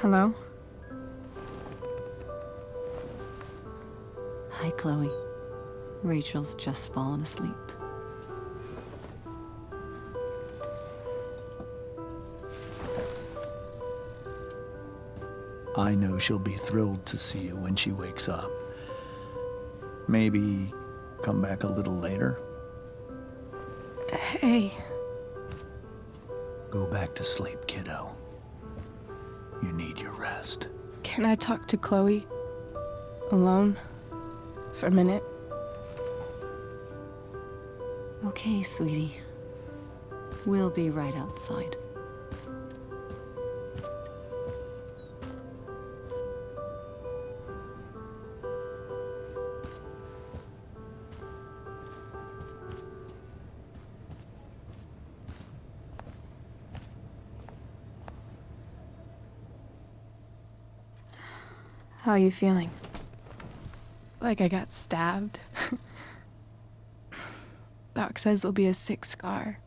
Hello? Hi, Chloe. Rachel's just fallen asleep. I know she'll be thrilled to see you when she wakes up. Maybe come back a little later? Hey. Go back to sleep, kiddo. You need your rest. Can I talk to Chloe? Alone? For a minute? Okay, sweetie. We'll be right outside. How are you feeling? Like I got stabbed? Doc says there'll be a sick scar.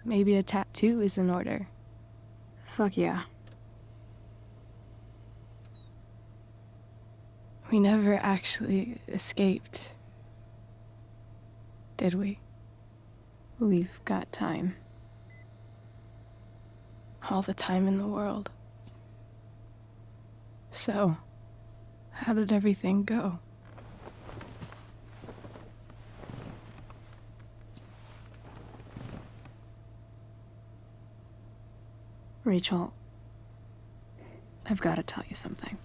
Maybe a tattoo is in order. Fuck yeah. We never actually escaped, did we? We've got time. All the time in the world. So, how did everything go? Rachel, I've got to tell you something.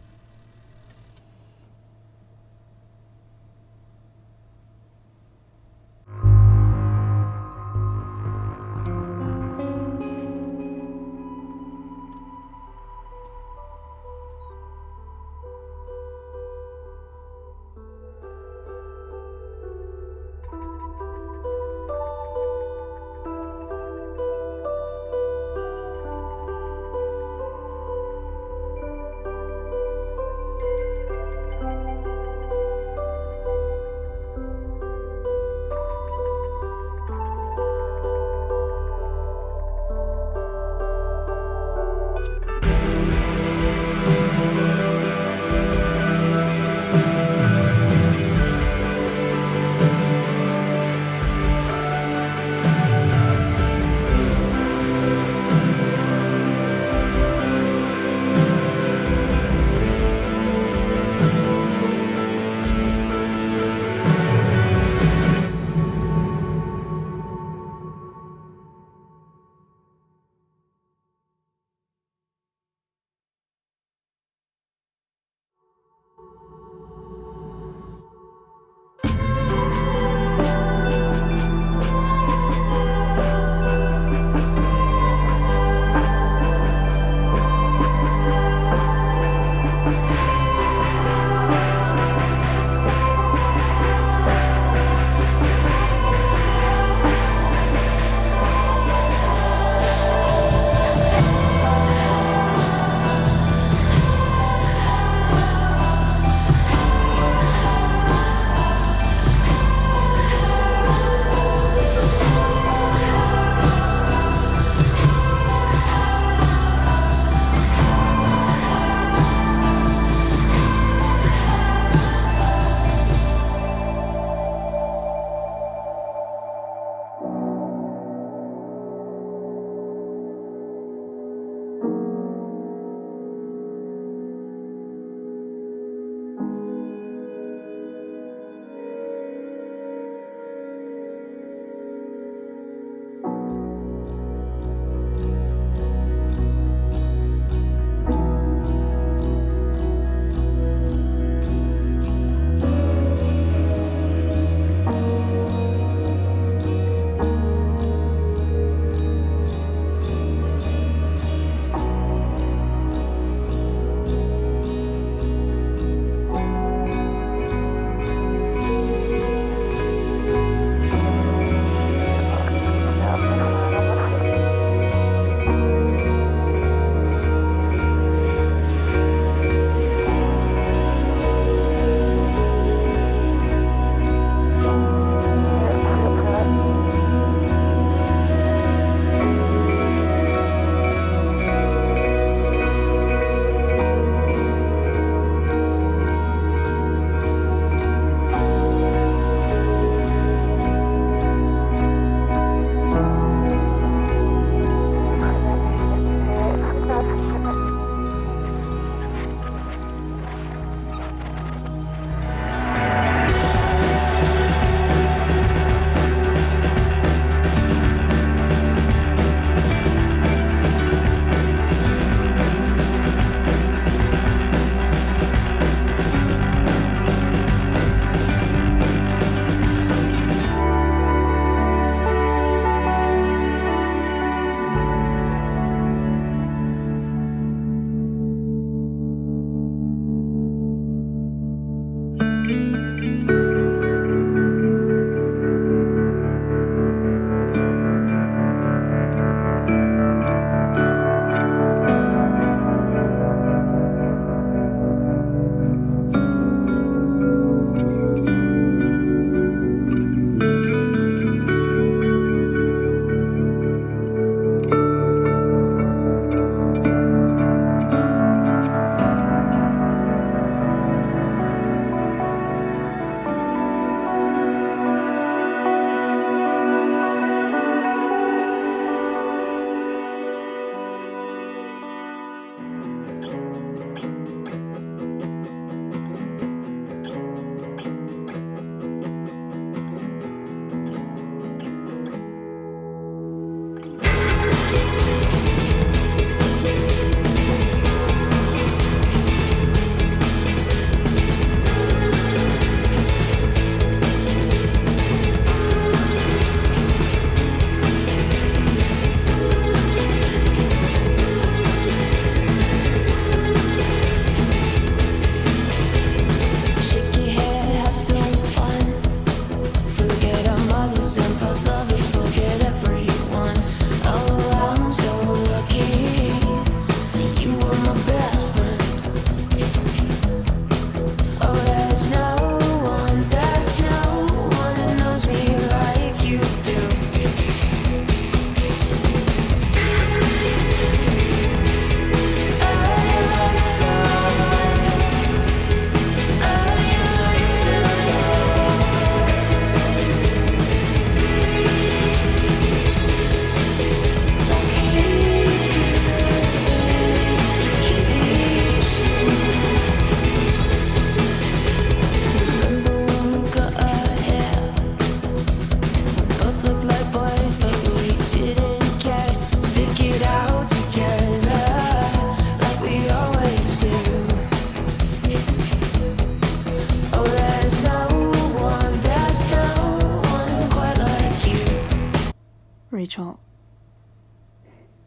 Rachel,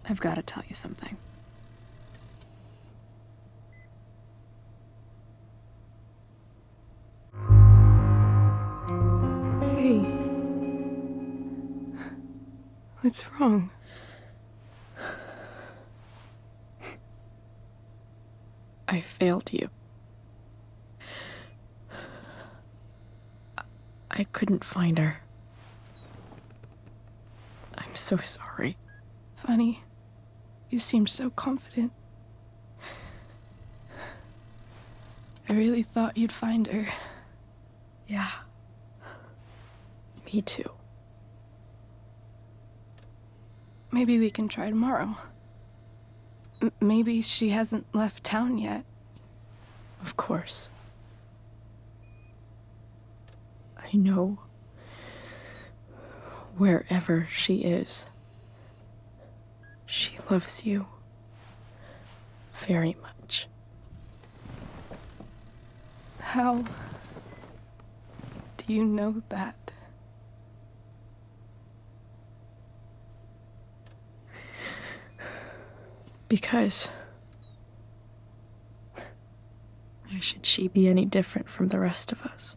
I've got to tell you something. Hey. What's wrong? I failed you. I couldn't find her. I'm so sorry. Funny. You seem so confident. I really thought you'd find her. Yeah. Me too. Maybe we can try tomorrow. Maybe she hasn't left town yet. Of course. I know wherever she is, she loves you very much. How do you know that? Because why should she be any different from the rest of us?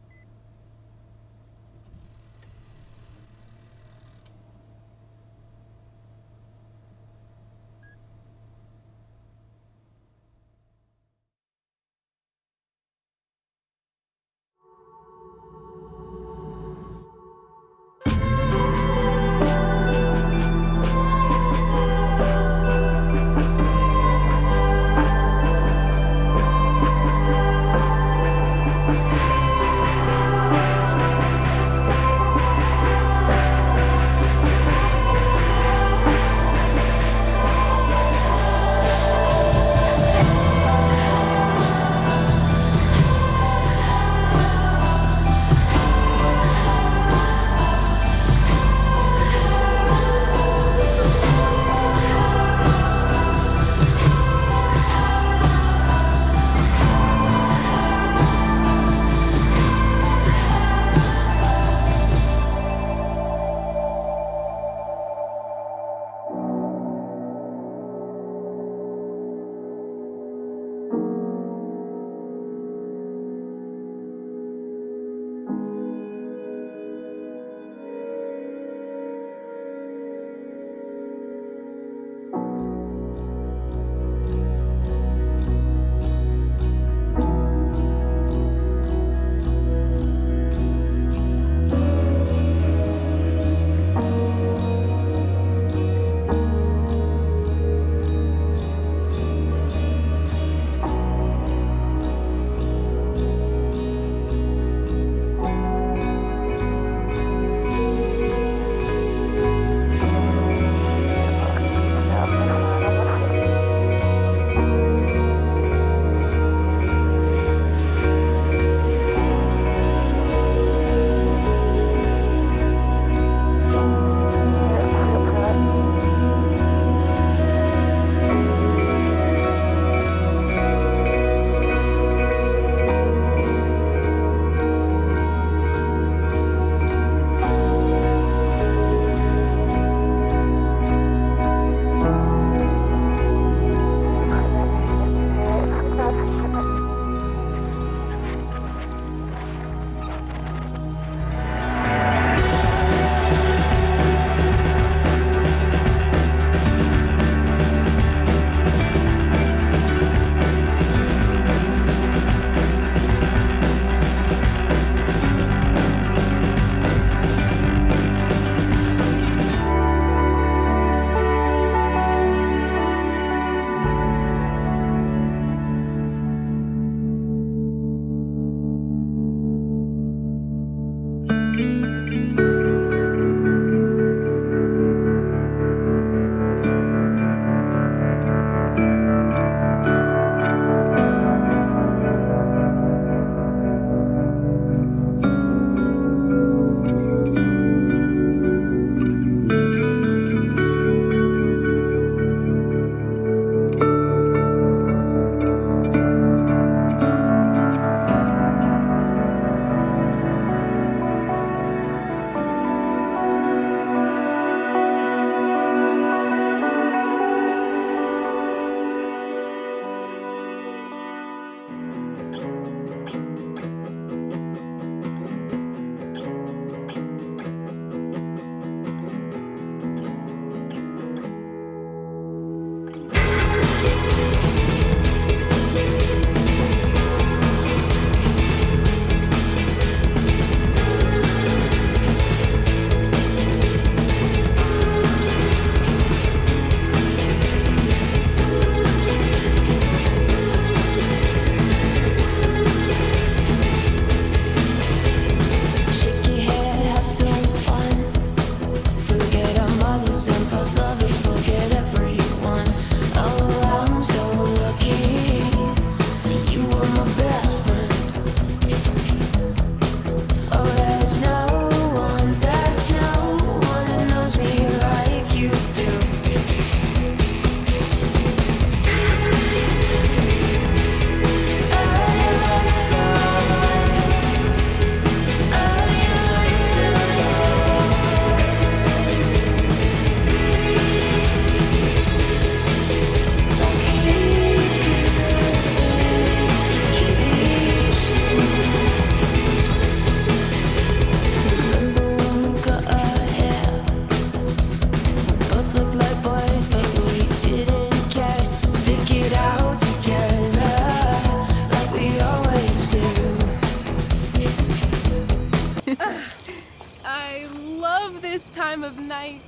night.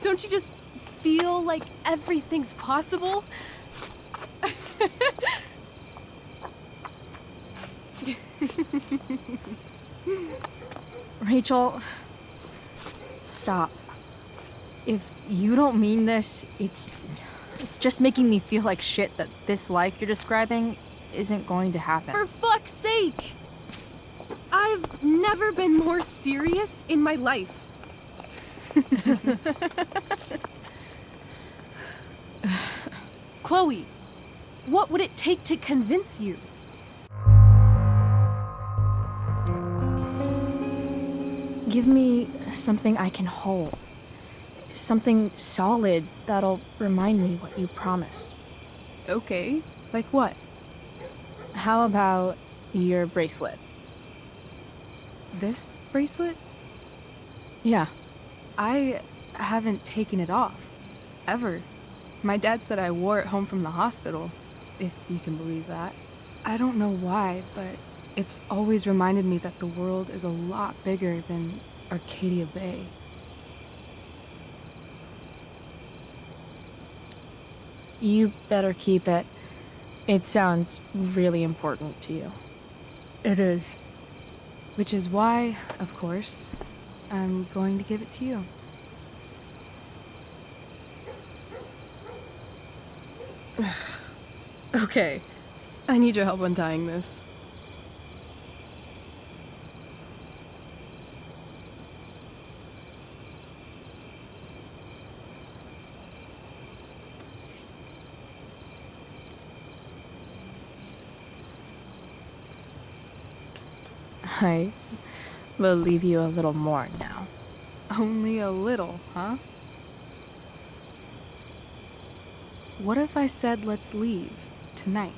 Don't you just feel like everything's possible? Rachel, stop. If you don't mean this, it's just making me feel like shit that this life you're describing isn't going to happen. For fuck's sake! I've never been more serious in my life. Chloe, what would it take to convince you? Give me something I can hold. Something solid that'll remind me what you promised. Okay, like what? How about your bracelet? This bracelet? Yeah. I haven't taken it off. Ever. My dad said I wore it home from the hospital, if you can believe that. I don't know why, but it's always reminded me that the world is a lot bigger than Arcadia Bay. You better keep it. It sounds really important to you. It is. Which is why, of course, I'm going to give it to you. Okay, I need your help untying this. I will leave you a little more now. Only a little, huh? What if I said let's leave tonight?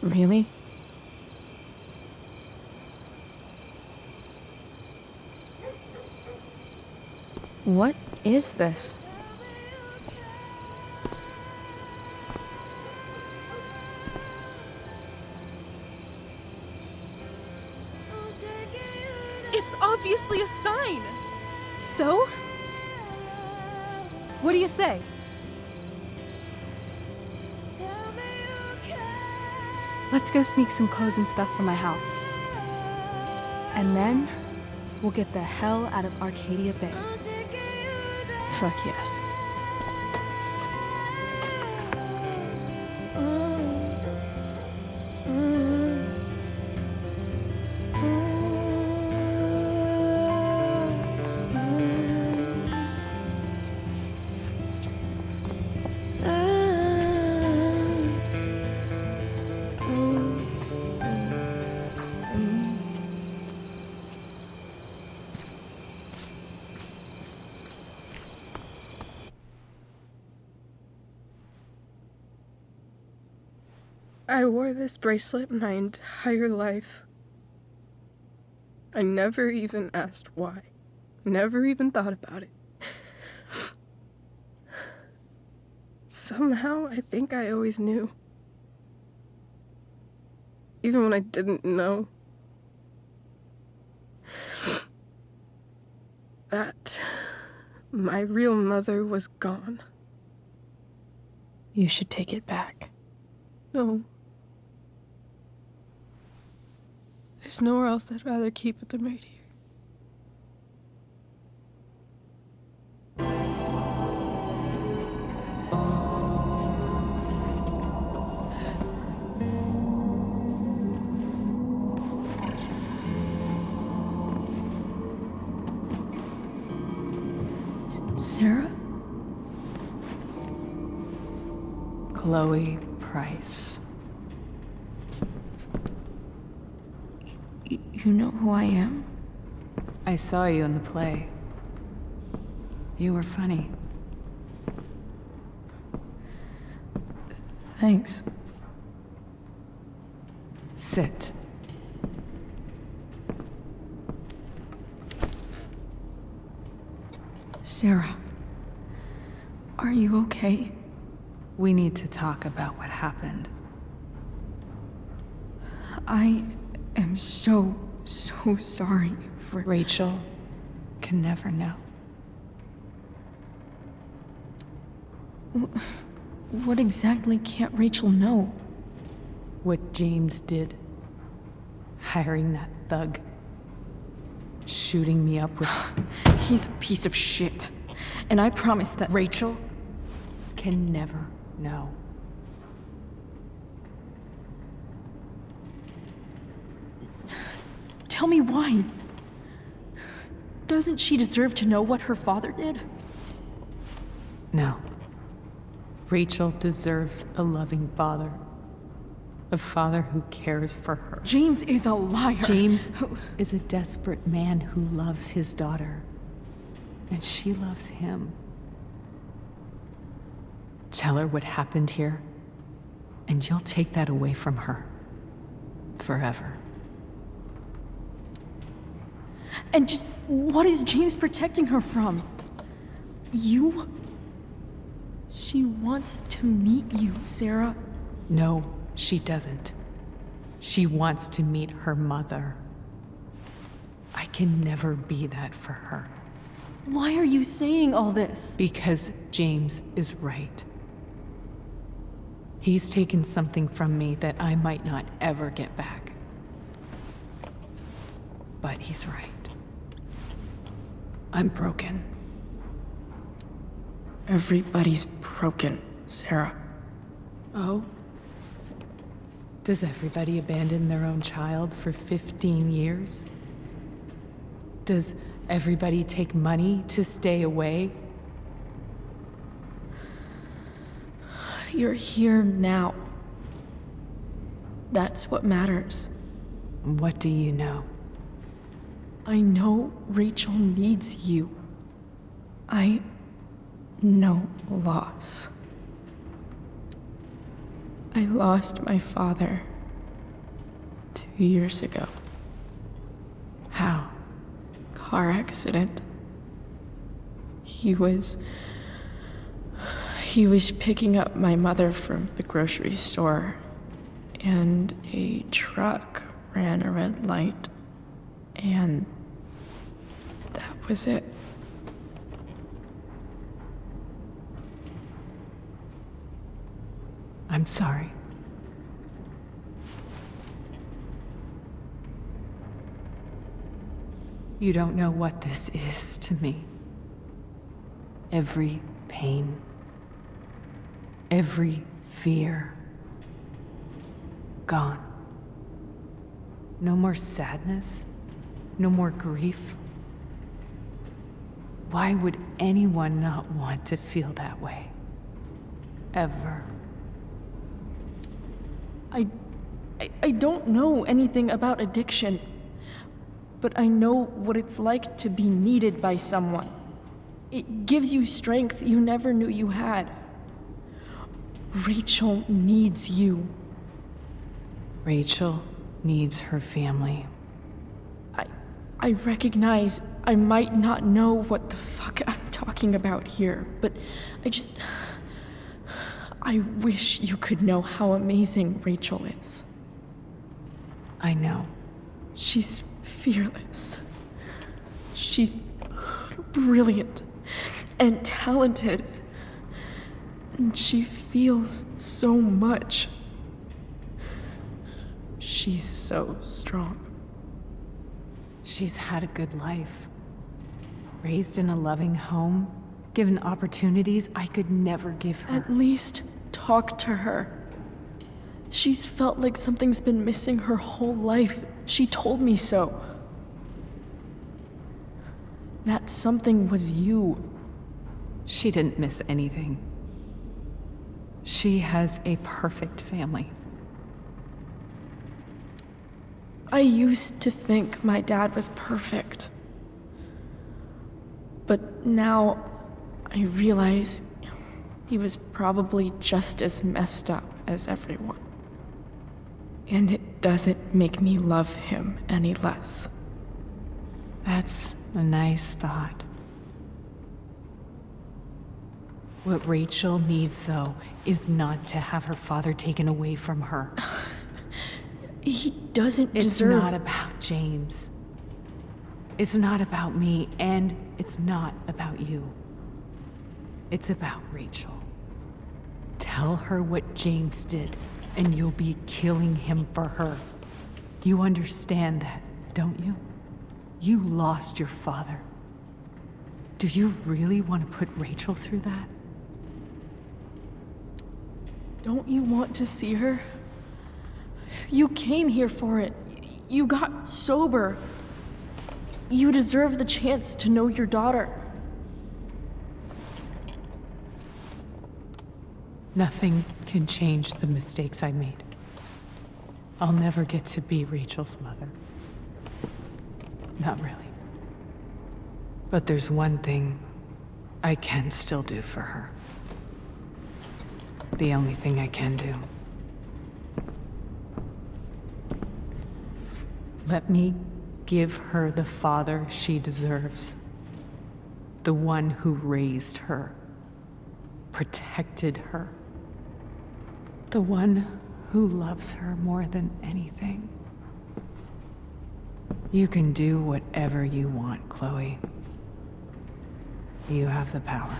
Really? What is this? It's obviously a sign! So? What do you say? Let's go sneak some clothes and stuff from my house. And then, we'll get the hell out of Arcadia Bay. Fuck yes. I wore this bracelet my entire life. I never even asked why. Never even thought about it. Somehow, I think I always knew. Even when I didn't know. That my real mother was gone. You should take it back. No. There's nowhere else I'd rather keep it than right here. Sera? Chloe Price. You know who I am? I saw you in the play. You were funny. Thanks. Sit. Sera, are you okay? We need to talk about what happened. I am so sorry Rachel can never know. What exactly can't Rachel know? What James did. Hiring that thug. Shooting me up with... He's a piece of shit. And I promise that Rachel can never know. Tell me why. Doesn't she deserve to know what her father did? No. Rachel deserves a loving father. A father who cares for her. James is a liar. James is a desperate man who loves his daughter. And she loves him. Tell her what happened here, and you'll take that away from her. Forever. And just what is James protecting her from? You? She wants to meet you, Sera. No, she doesn't. She wants to meet her mother. I can never be that for her. Why are you saying all this? Because James is right. He's taken something from me that I might not ever get back. But he's right. I'm broken. Everybody's broken, Sera. Oh? Does everybody abandon their own child for 15 years? Does everybody take money to stay away? You're here now. That's what matters. What do you know? I know Rachel needs you. I know loss. I lost my father 2 years ago. How? Car accident. He was picking up my mother from the grocery store, and a truck ran a red light, and that was it. I'm sorry. You don't know what this is to me. Every pain, every fear, gone. No more sadness, no more grief. Why would anyone not want to feel that way? Ever. I don't know anything about addiction, but I know what it's like to be needed by someone. It gives you strength you never knew you had. Rachel needs you. Rachel needs her family. I recognize I might not know what the fuck I'm talking about here, but I wish you could know how amazing Rachel is. I know. She's fearless. She's brilliant and talented. And she feels so much. She's so strong. She's had a good life. Raised in a loving home, given opportunities I could never give her. At least talk to her. She's felt like something's been missing her whole life. She told me so. That something was you. She didn't miss anything. She has a perfect family. I used to think my dad was perfect. But now I realize he was probably just as messed up as everyone. And it doesn't make me love him any less. That's a nice thought. What Rachel needs, though, is not to have her father taken away from her. He doesn't It's deserve... not about James. It's not about me, and it's not about you. It's about Rachel. Tell her what James did, and you'll be killing him for her. You understand that, don't you? You lost your father. Do you really want to put Rachel through that? Don't you want to see her? You came here for it. You got sober. You deserve the chance to know your daughter. Nothing can change the mistakes I made. I'll never get to be Rachel's mother. Not really. But there's one thing I can still do for her. The only thing I can do. Let me give her the father she deserves. The one who raised her, protected her. The one who loves her more than anything. You can do whatever you want, Chloe. You have the power.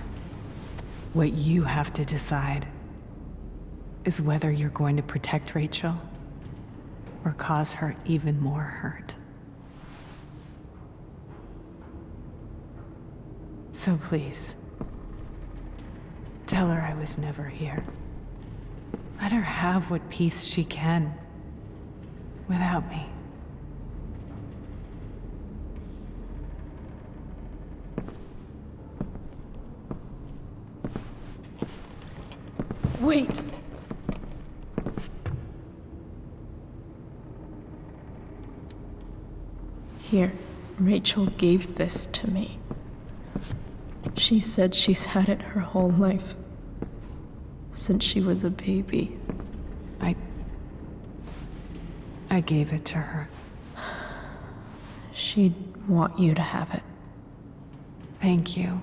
What you have to decide is whether you're going to protect Rachel or cause her even more hurt. So please, tell her I was never here. Let her have what peace she can without me. Wait! Here, Rachel gave this to me. She said she's had it her whole life. Since she was a baby. I gave it to her. She'd want you to have it. Thank you,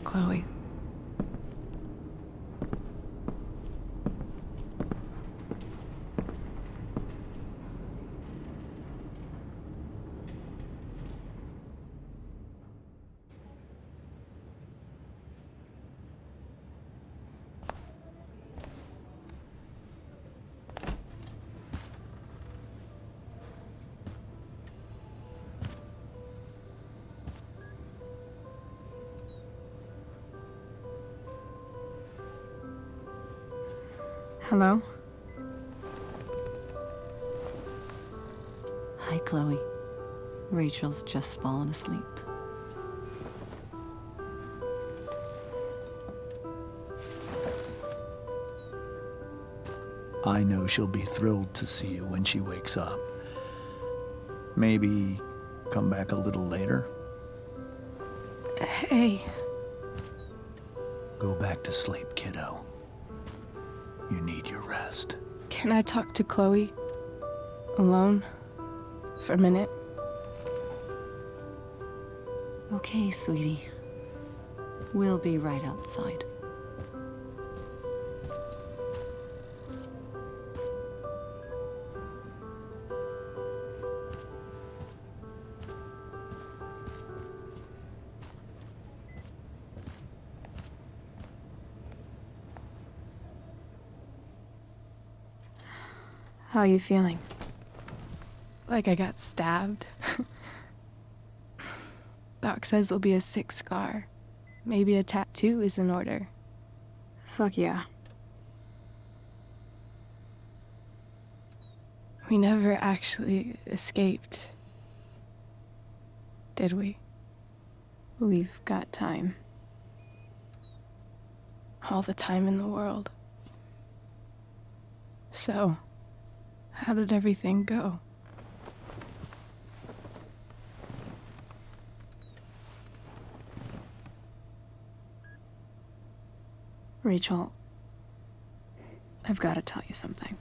Chloe. Hello? Hi, Chloe. Rachel's just fallen asleep. I know she'll be thrilled to see you when she wakes up. Maybe come back a little later? Hey. Go back to sleep, kiddo. You need your rest. Can I talk to Chloe? Alone? For a minute? Okay, sweetie. We'll be right outside. How are you feeling? Like I got stabbed? Doc says there'll be a sick scar. Maybe a tattoo is in order. Fuck yeah. We never actually escaped, did we? We've got time. All the time in the world. So, how did everything go? Rachel, I've got to tell you something.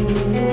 you.